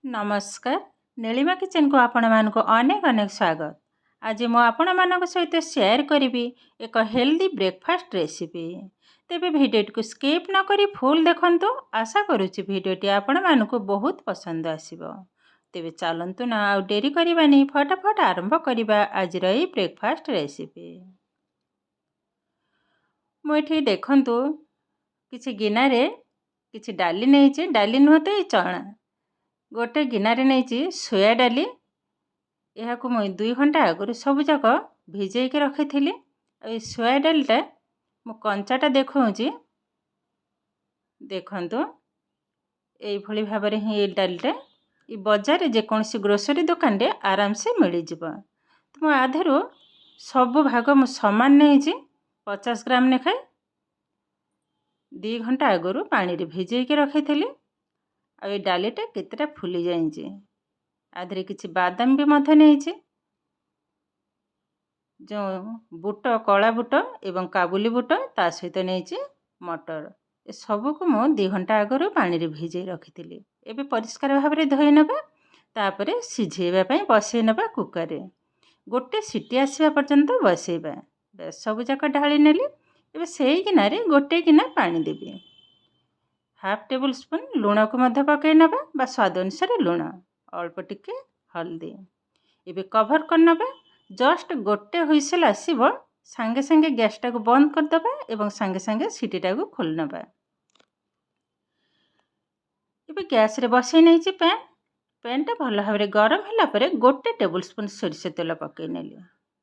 नमस्कार नीलिमा किचन को आपण मानक अनेक अनेक स्वागत। आज मु आपण मानक सहित शेयर करी एक हेल्दी ब्रेकफास्ट रेसिपी। तेबे भिडियो को स्किप न करी फुल देखंतु। आशा करूची भिडियोटी आपण मानक बहुत पसंद आसीबो। तेबे चलंतु ना आ डेरी करिबानी फटाफट आरंभ करिबा आज रही ब्रेकफास्ट रेसिपी। मु एठी देखंतु किछि गिनारे किछि डाली नेइचे। डाली नुहते चना गोटे गिनारे नहीं सोया डाली। यह मुई 2 घंटा आगु सबुजाक भिजे रखी थी। सोया डालीटा मु कंचाटा देखी देखु ये भाव में ही डालीटा ये बजार जेकोसी ग्रोसरी दुकान रे आराम से मिल जाव। तो मुझे आधर सब भाग मु सामान नहीं 50 ग्राम लेखाए 2 घंटा आगु पानी भिजे रखी थी। आ डालीटा केतेटा फुली जाइए। आधे किसी बादाम भी नहीं जो बुट कला बुट एवं काबुली बुट ता सहित नहीं मटर ए सबको मु 2 घंटा आगु पानी भिजे रखी थी। एबे परिष्कार भाव में धोई नबा तापरे सिझेबा बसई नबा कुकर रे गोटे सीटी आसवा पर्यंत बसैबा। सब जाक ढाली नेली। एबे सेई गिनारे गोटे गिना पानी देबी। हाफ टेबल स्पून लुण को मध्य पकई नबा बा स्वाद अनुसार लुण अल्प टिके हल्दी। एबे कभर कर नबा। जस्ट गोटे हुइसेल आसीबो संगे संगे गैस टा को बंद कर दबा एवं संगे संगे सीटी टा को खोल नबा। एबे गैस रे बसई नहीं पैन टा भल भाव गरम होला परे गोटे टेबल स्पून सोरिष तेल पकई नेली।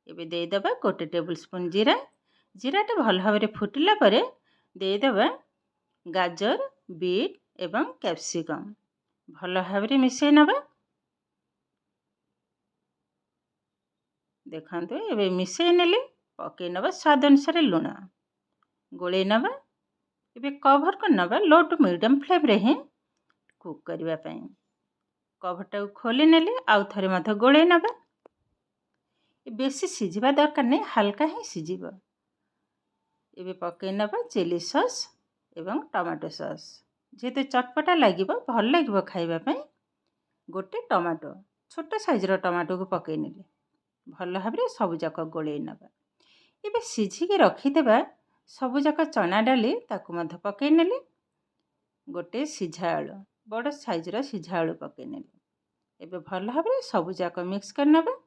एबे दे दबा गोटे टेबल स्पून जीरा। जीरा टा भल भाव फुटिला परे दे दबा गाजर बीट एवं कैप्सिकम भल भाव मिसई नबा। देखंतु एबे मिसई नेली पकई नबा स्वाद अनुसार लुण गोले नबा। एबे कवर कर नबा लो टू मीडियम फ्लेम रे ही कुक करबा पई। कवर टा खोली नेली आउ थरे मथ गोले नबा। बेसी सिझिबा दरकार नहीं हल्का ही सिझिबो। एबे पकई नबा चिली सॉस एवं टमाटो सॉस जेते चटपटा लगे भल लगे खाइबा। गोटे टमाटो छोट साइज रो टमाटो को पकई नेली भल भाव सब जाक गोले नबा। एबे सिझिकी रखिदेबा सब जाक चना डाली ताकू मध्य पकई नेली। गोटे सिझा आलू बड़ साइज रो सिझा आलू पकई नेली। एबे भल भाव सब जाक मिक्स कर नबा।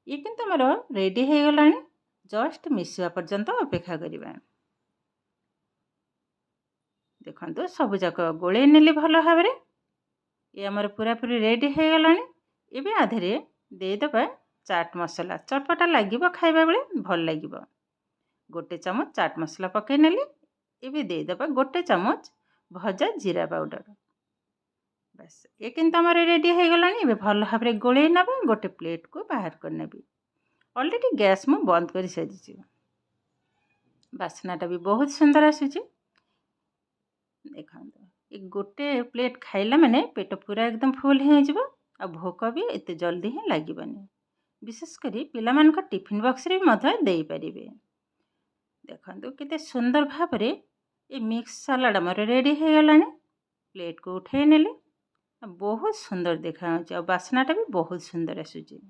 ये किंतु हमर रेडी हो गलानी। जस्ट मिसवा पर्यंत अपेक्षा करिबा। देखो सब जाक गोले नेली भल भाव में। ये आमर पूरा पूरी रेडी हो गलानी। एबे आधे दे दबा चाट मसला चटपटा लगे खाइबा बेले भल लगे। गोटे चामच चाट मसला पकई नेली। एबे दे दबा गोटे चामच भजा जीरा पाउडर। बस ये किंतु आमर रेडी हो गलानी। एबे भल भाव में गोले नबा गोटे प्लेट को बाहर कर नेबी। ऑलरेडी गैस मु बंद कर सारी। बास्नाटा भी बहुत सुंदर आसुची। देखो एक गोटे प्लेट खाइला माने पेट पूरा एकदम फुल हो जाइबो आ भोक भी एते जल्दी ही लागिबनी। विशेषकर पिलामानक टिफिन बॉक्स रे मध्य देई परिबे। देखंतु केते सुंदर भाव रे ए मिक्स सलाड हमर रेडी हो गलानी। प्लेट को उठे नेले बहुत सुंदर देखा आ बास्नाटा भी बहुत सुंदर आसुची।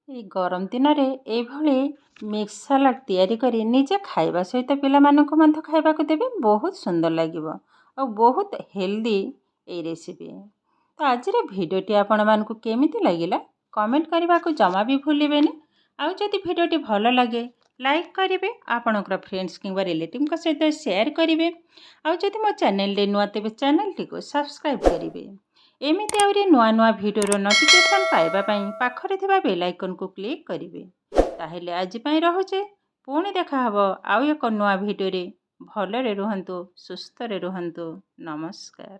ए गरम दिन रे ए भली मिक्स सलाड तैयारी करी निजे खाइबा सहित पिलामानक मध्य खाइबा को देबे बहुत सुंदर लागिबो और बहुत हेल्दी ए रेसिपी। तो आज भिडियोटी आपण मानकु केमिति लागिला कमेंट करने को जमा भी भूलिबेनी। आउ जदि भिडियोटी भल लगे लाइक करेंगे आपणकर फ्रेंड्स किंवा रिलेटिव सहित शेयर करेंगे। आउ जदि मो चैनल रे नुआ तेबे चैनल टी को सब्सक्राइब करेंगे। एमिति आउरी नुआ नुआ भिडियोर नोटिफिकेशन पाइबा पई पाखरे थिबा बेल आइकन को क्लिक करेंगे। ताहेले आज पई रहुचे पुणी देखा हबो आउ एक नुआ भिडियो रे। भलरे रुहंतु सुस्थ रे रुहंतु। नमस्कार।